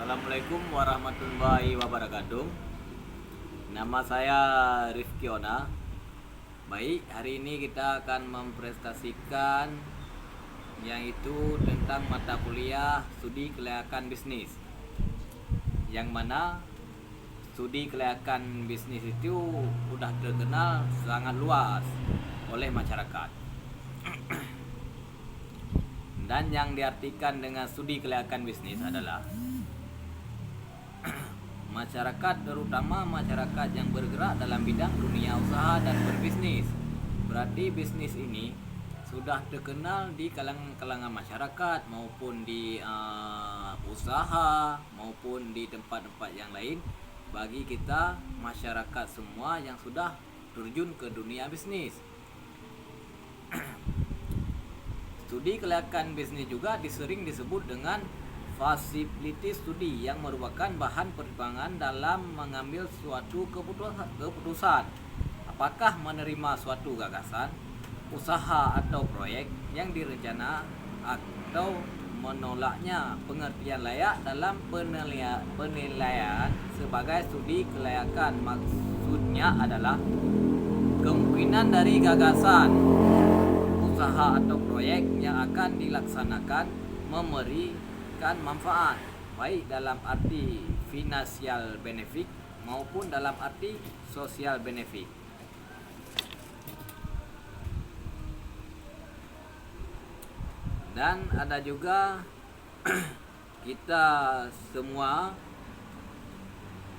Assalamualaikum warahmatullahi wabarakatuh. Nama saya Rifki Ona. Baik, hari ini kita akan mempresentasikan yaitu tentang mata kuliah studi kelayakan bisnis. Yang mana studi kelayakan bisnis itu sudah terkenal sangat luas oleh masyarakat. Dan yang diartikan dengan studi kelayakan bisnis adalah masyarakat, terutama masyarakat yang bergerak dalam bidang dunia usaha dan berbisnis. Berarti bisnis ini sudah terkenal di kalangan masyarakat maupun di usaha maupun di tempat-tempat yang lain. Bagi kita masyarakat semua yang sudah terjun ke dunia bisnis. Studi kelayakan bisnis juga sering disebut dengan feasibility study yang merupakan bahan pertimbangan dalam mengambil suatu keputusan apakah menerima suatu gagasan, usaha atau proyek yang direncana atau menolaknya. Pengertian layak dalam penilaian sebagai studi kelayakan maksudnya adalah kemungkinan dari gagasan, usaha atau proyek yang akan dilaksanakan memberikan manfaat baik dalam arti financial benefit maupun dalam arti social benefit. Dan ada juga kita semua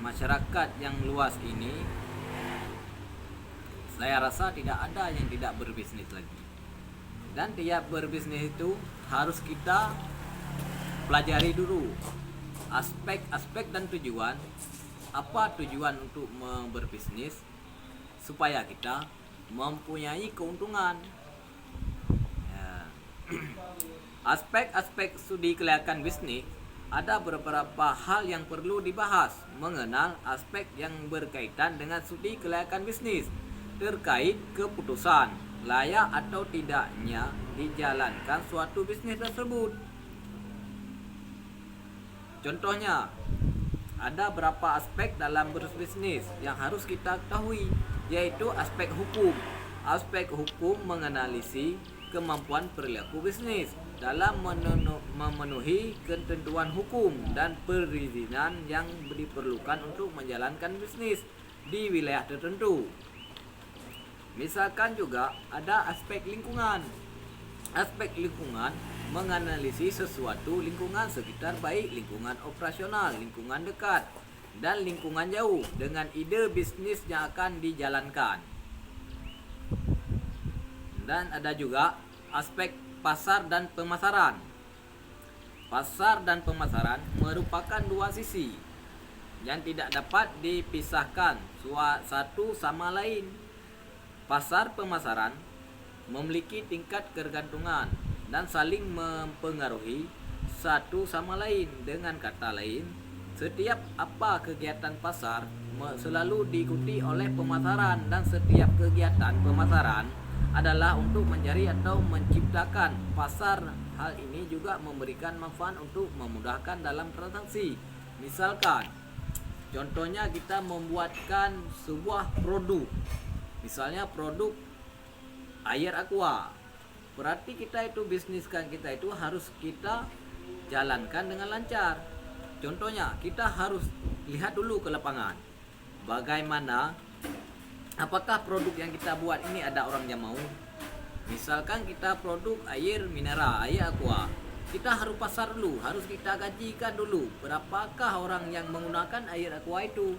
masyarakat yang luas ini, saya rasa tidak ada yang tidak berbisnis lagi. Dan tiap berbisnis itu harus kita pelajari dulu aspek-aspek dan tujuan. Apa tujuan untuk berbisnis supaya kita mempunyai keuntungan. Aspek-aspek studi kelayakan bisnis, ada beberapa hal yang perlu dibahas. Mengenal aspek yang berkaitan dengan studi kelayakan bisnis terkait keputusan layak atau tidaknya dijalankan suatu bisnis tersebut. Contohnya, ada beberapa aspek dalam berbisnis yang harus kita ketahui, yaitu aspek hukum. Aspek hukum menganalisis kemampuan perilaku bisnis dalam memenuhi ketentuan hukum dan perizinan yang diperlukan untuk menjalankan bisnis di wilayah tertentu. Misalkan juga ada aspek lingkungan. Aspek lingkungan menganalisis sesuatu lingkungan sekitar, baik lingkungan operasional, lingkungan dekat, dan lingkungan jauh dengan ide bisnis yang akan dijalankan. Dan ada juga aspek pasar dan pemasaran. Pasar dan pemasaran merupakan dua sisi yang tidak dapat dipisahkan satu sama lain. Pasar pemasaran memiliki tingkat ketergantungan dan saling mempengaruhi satu sama lain. Dengan kata lain, setiap kegiatan pasar selalu diikuti oleh pemasaran, dan setiap kegiatan pemasaran adalah untuk mencari atau menciptakan pasar. Hal ini juga memberikan manfaat untuk memudahkan dalam transaksi. Misalkan, contohnya kita membuatkan sebuah produk, misalnya produk air aqua. Berarti kita itu bisniskan kita itu harus kita jalankan dengan lancar. Contohnya, kita harus lihat dulu ke lapangan, bagaimana, apakah produk yang kita buat ini ada orang yang mau. Misalkan kita produk air mineral, air aqua, kita harus pasar dulu, harus kita gajikan dulu berapakah orang yang menggunakan air aqua itu,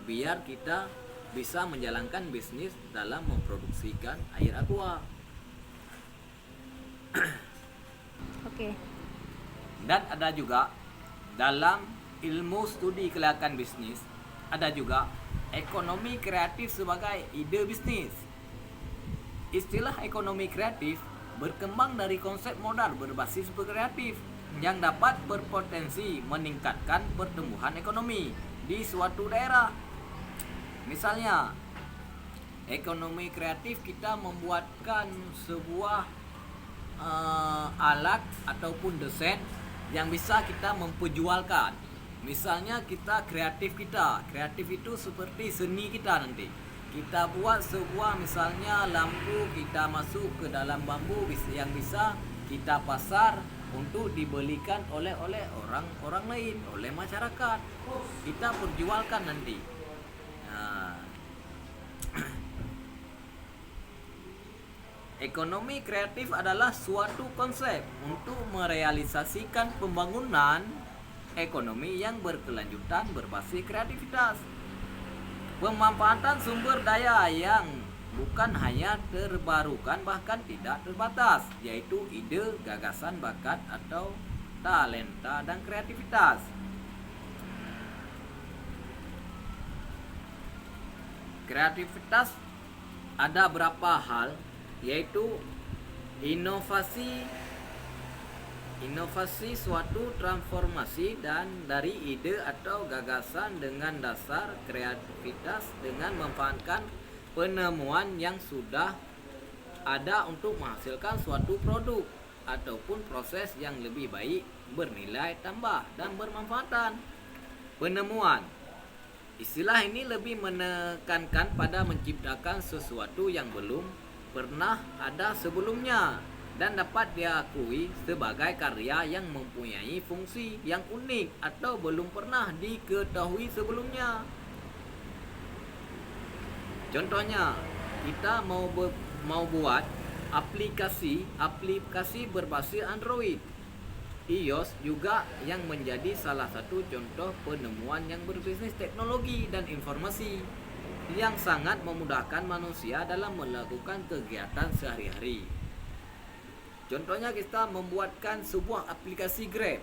biar kita bisa menjalankan bisnis dalam memproduksikan air aqua. Oke. Dan ada juga dalam ilmu studi kelayakan bisnis, ada juga ekonomi kreatif sebagai ide bisnis. Istilah ekonomi kreatif berkembang dari konsep modal berbasis kreatif yang dapat berpotensi meningkatkan pertumbuhan ekonomi di suatu daerah. Misalnya, ekonomi kreatif kita membuatkan sebuah alat ataupun desain yang bisa kita memperjualkan. Misalnya kreatif itu seperti seni kita nanti. Kita buat sebuah misalnya lampu, kita masuk ke dalam bambu yang bisa kita pasar untuk dibelikan oleh orang lain, oleh masyarakat. Kita perjualkan nanti. Nah, ekonomi kreatif adalah suatu konsep untuk merealisasikan pembangunan ekonomi yang berkelanjutan berbasis kreativitas. Pemanfaatan sumber daya yang bukan hanya terbarukan bahkan tidak terbatas, yaitu ide, gagasan, bakat atau talenta dan kreativitas. Kreativitas ada berapa hal, yaitu inovasi suatu transformasi dan dari ide atau gagasan dengan dasar kreativitas dengan memanfaatkan penemuan yang sudah ada untuk menghasilkan suatu produk ataupun proses yang lebih baik, bernilai tambah dan bermanfaatan. Penemuan. Istilah ini lebih menekankan pada menciptakan sesuatu yang belum pernah ada sebelumnya dan dapat diakui sebagai karya yang mempunyai fungsi yang unik atau belum pernah diketahui sebelumnya. Contohnya, kita mau buat aplikasi berbasis Android. iOS juga yang menjadi salah satu contoh penemuan yang berbisnis teknologi dan informasi yang sangat memudahkan manusia dalam melakukan kegiatan sehari-hari. Contohnya kita membuatkan sebuah aplikasi Grab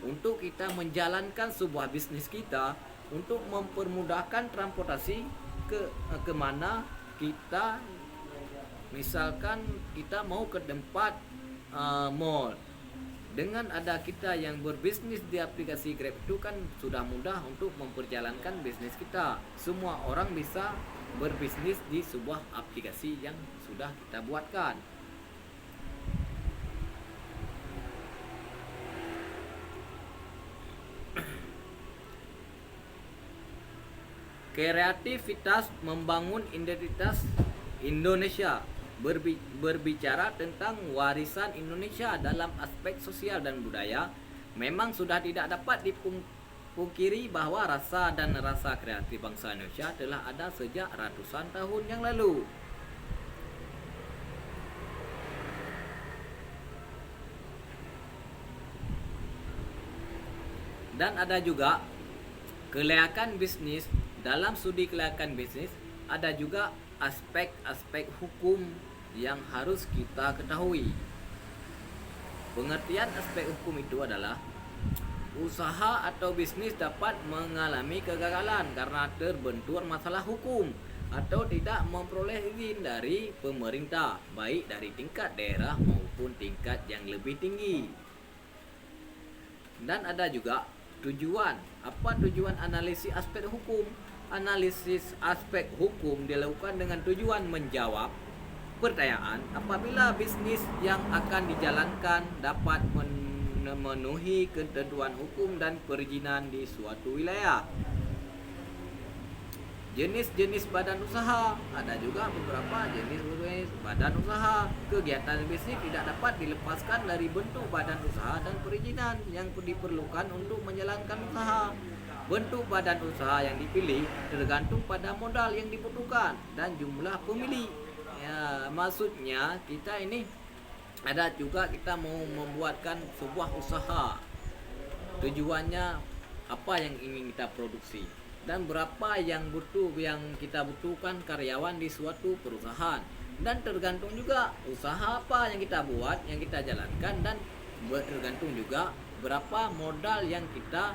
untuk kita menjalankan sebuah bisnis kita untuk mempermudahkan transportasi ke mana kita, misalkan kita mau ke tempat mall. Dengan ada kita yang berbisnis di aplikasi Grab itu kan sudah mudah untuk memperjalankan bisnis kita. Semua orang bisa berbisnis di sebuah aplikasi yang sudah kita buatkan. Kreativitas membangun identitas Indonesia. Berbicara tentang warisan Indonesia dalam aspek sosial dan budaya, memang sudah tidak dapat dipungkiri bahwa rasa kreatif bangsa Indonesia telah ada sejak ratusan tahun yang lalu. Dan ada juga kelayakan bisnis. Dalam studi kelayakan bisnis ada juga aspek-aspek hukum yang harus kita ketahui. Pengertian aspek hukum itu adalah usaha atau bisnis dapat mengalami kegagalan karena terbentur masalah hukum atau tidak memperoleh izin dari pemerintah, baik dari tingkat daerah maupun tingkat yang lebih tinggi. Dan ada juga tujuan. Apa tujuan analisis aspek hukum? Analisis aspek hukum dilakukan dengan tujuan menjawab pertanyaan apabila bisnis yang akan dijalankan dapat memenuhi ketentuan hukum dan perizinan di suatu wilayah. Jenis-jenis badan usaha. Ada juga beberapa jenis badan usaha. Kegiatan bisnis tidak dapat dilepaskan dari bentuk badan usaha dan perizinan yang diperlukan untuk menjalankan usaha. Bentuk badan usaha yang dipilih tergantung pada modal yang dibutuhkan dan jumlah pemilik. Ya, maksudnya kita ini ada juga kita mau membuatkan sebuah usaha. Tujuannya apa yang ingin kita produksi dan berapa yang kita butuhkan karyawan di suatu perusahaan, dan tergantung juga usaha apa yang kita buat, yang kita jalankan, dan tergantung juga berapa modal yang kita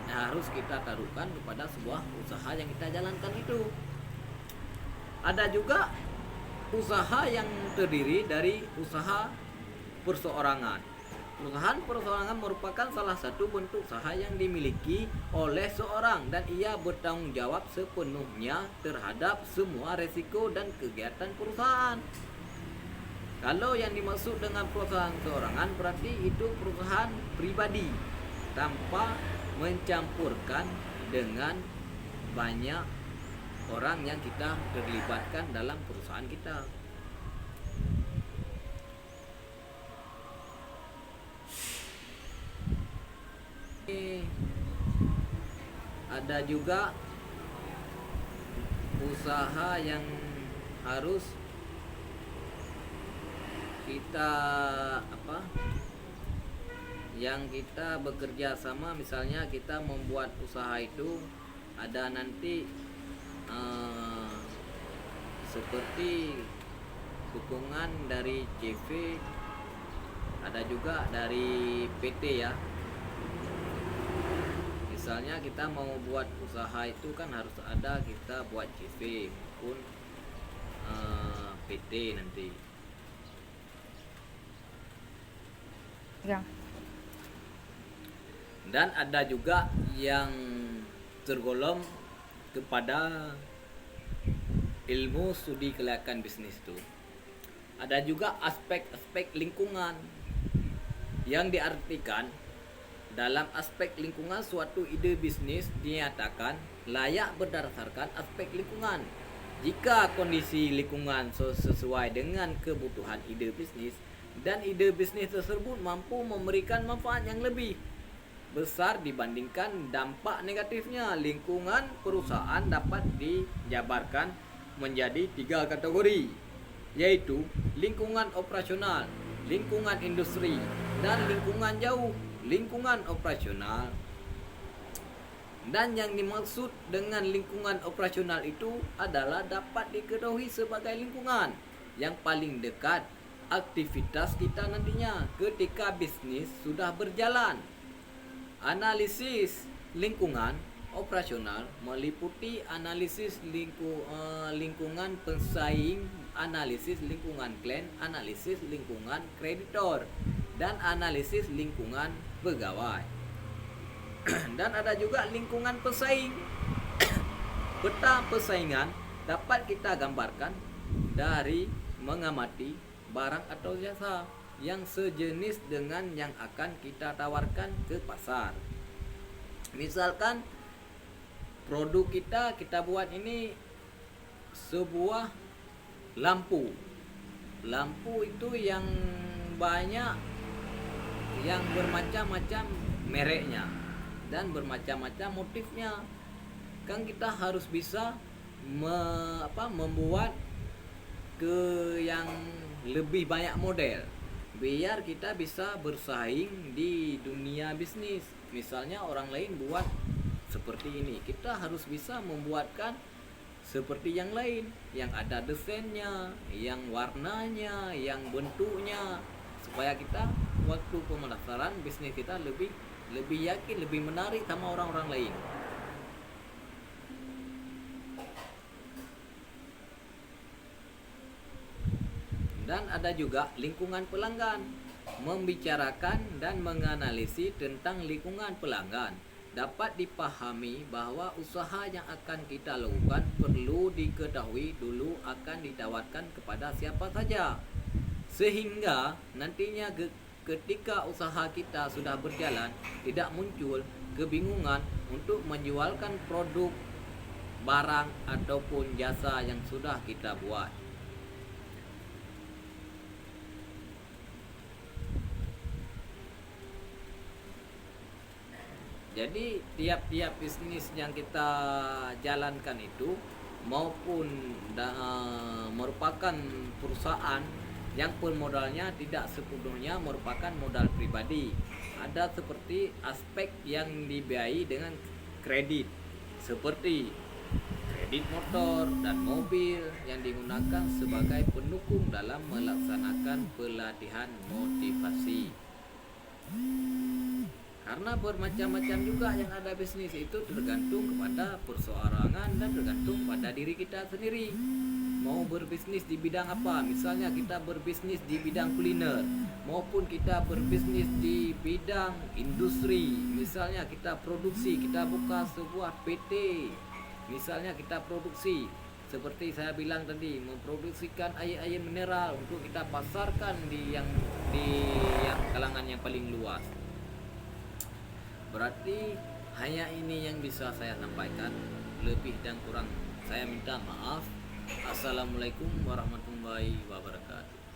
harus kita taruhkan kepada sebuah usaha yang kita jalankan itu. Ada juga usaha yang terdiri dari usaha perseorangan. Usaha perseorangan merupakan salah satu bentuk usaha yang dimiliki oleh seorang dan ia bertanggung jawab sepenuhnya terhadap semua resiko dan kegiatan perusahaan. Kalau yang dimaksud dengan perusahaan seorangan berarti itu perusahaan pribadi. tanpa mencampurkan dengan banyak orang yang kita terlibatkan dalam perusahaan kita. Ada juga usaha yang harus kita yang kita bekerja sama. Misalnya kita membuat usaha itu ada nanti seperti dukungan dari CV, ada juga dari PT ya. Misalnya kita mau buat usaha itu kan harus ada kita buat CV maupun PT nanti. Ya. Dan ada juga yang tergolong kepada ilmu studi kelayakan bisnis itu. Ada juga aspek-aspek lingkungan yang diartikan dalam aspek lingkungan suatu ide bisnis dinyatakan layak berdasarkan aspek lingkungan. Jika kondisi lingkungan sesuai dengan kebutuhan ide bisnis dan ide bisnis tersebut mampu memberikan manfaat yang lebih besar dibandingkan dampak negatifnya, lingkungan perusahaan dapat dijabarkan menjadi 3 kategori, yaitu lingkungan operasional, lingkungan industri, dan lingkungan jauh. Lingkungan operasional, dan yang dimaksud dengan lingkungan operasional itu adalah dapat diketahui sebagai lingkungan yang paling dekat aktivitas kita nantinya ketika bisnis sudah berjalan. Analisis lingkungan operasional meliputi analisis lingkungan pesaing, analisis lingkungan klien, analisis lingkungan kreditor, dan analisis lingkungan pegawai. Dan ada juga lingkungan pesaing. Peta persaingan dapat kita gambarkan dari mengamati barang atau jasa yang sejenis dengan yang akan kita tawarkan ke pasar. Misalkan produk kita buat ini sebuah lampu. Lampu itu yang banyak, yang bermacam-macam mereknya dan bermacam-macam motifnya. Kan kita harus bisa membuat ke yang lebih banyak model biar kita bisa bersaing di dunia bisnis. Misalnya orang lain buat seperti ini, kita harus bisa membuatkan seperti yang lain, yang ada desainnya, yang warnanya, yang bentuknya, supaya kita waktu pemasaran bisnis kita lebih yakin, lebih menarik sama orang-orang lain. Dan ada juga lingkungan pelanggan, membicarakan dan menganalisis tentang lingkungan pelanggan. Dapat dipahami bahwa usaha yang akan kita lakukan perlu diketahui dulu akan ditawarkan kepada siapa saja, sehingga nantinya ketika usaha kita sudah berjalan tidak muncul kebingungan untuk menjualkan produk, barang ataupun jasa yang sudah kita buat. Jadi tiap-tiap bisnis yang kita jalankan itu maupun merupakan perusahaan yang pemodalnya tidak sepenuhnya merupakan modal pribadi. Ada seperti aspek yang dibiayai dengan kredit, seperti kredit motor dan mobil yang digunakan sebagai pendukung dalam melaksanakan pelatihan motivasi. Karena bermacam-macam juga yang ada bisnis itu, tergantung kepada perseorangan dan tergantung pada diri kita sendiri. Mau berbisnis di bidang apa? Misalnya kita berbisnis di bidang kuliner, maupun kita berbisnis di bidang industri. Misalnya kita produksi, kita buka sebuah PT. Misalnya kita produksi, seperti saya bilang tadi, memproduksikan air mineral untuk kita pasarkan di yang kalangan yang paling luas. Berarti hanya ini yang bisa saya sampaikan. Lebih dan kurang saya minta maaf. Assalamualaikum warahmatullahi wabarakatuh.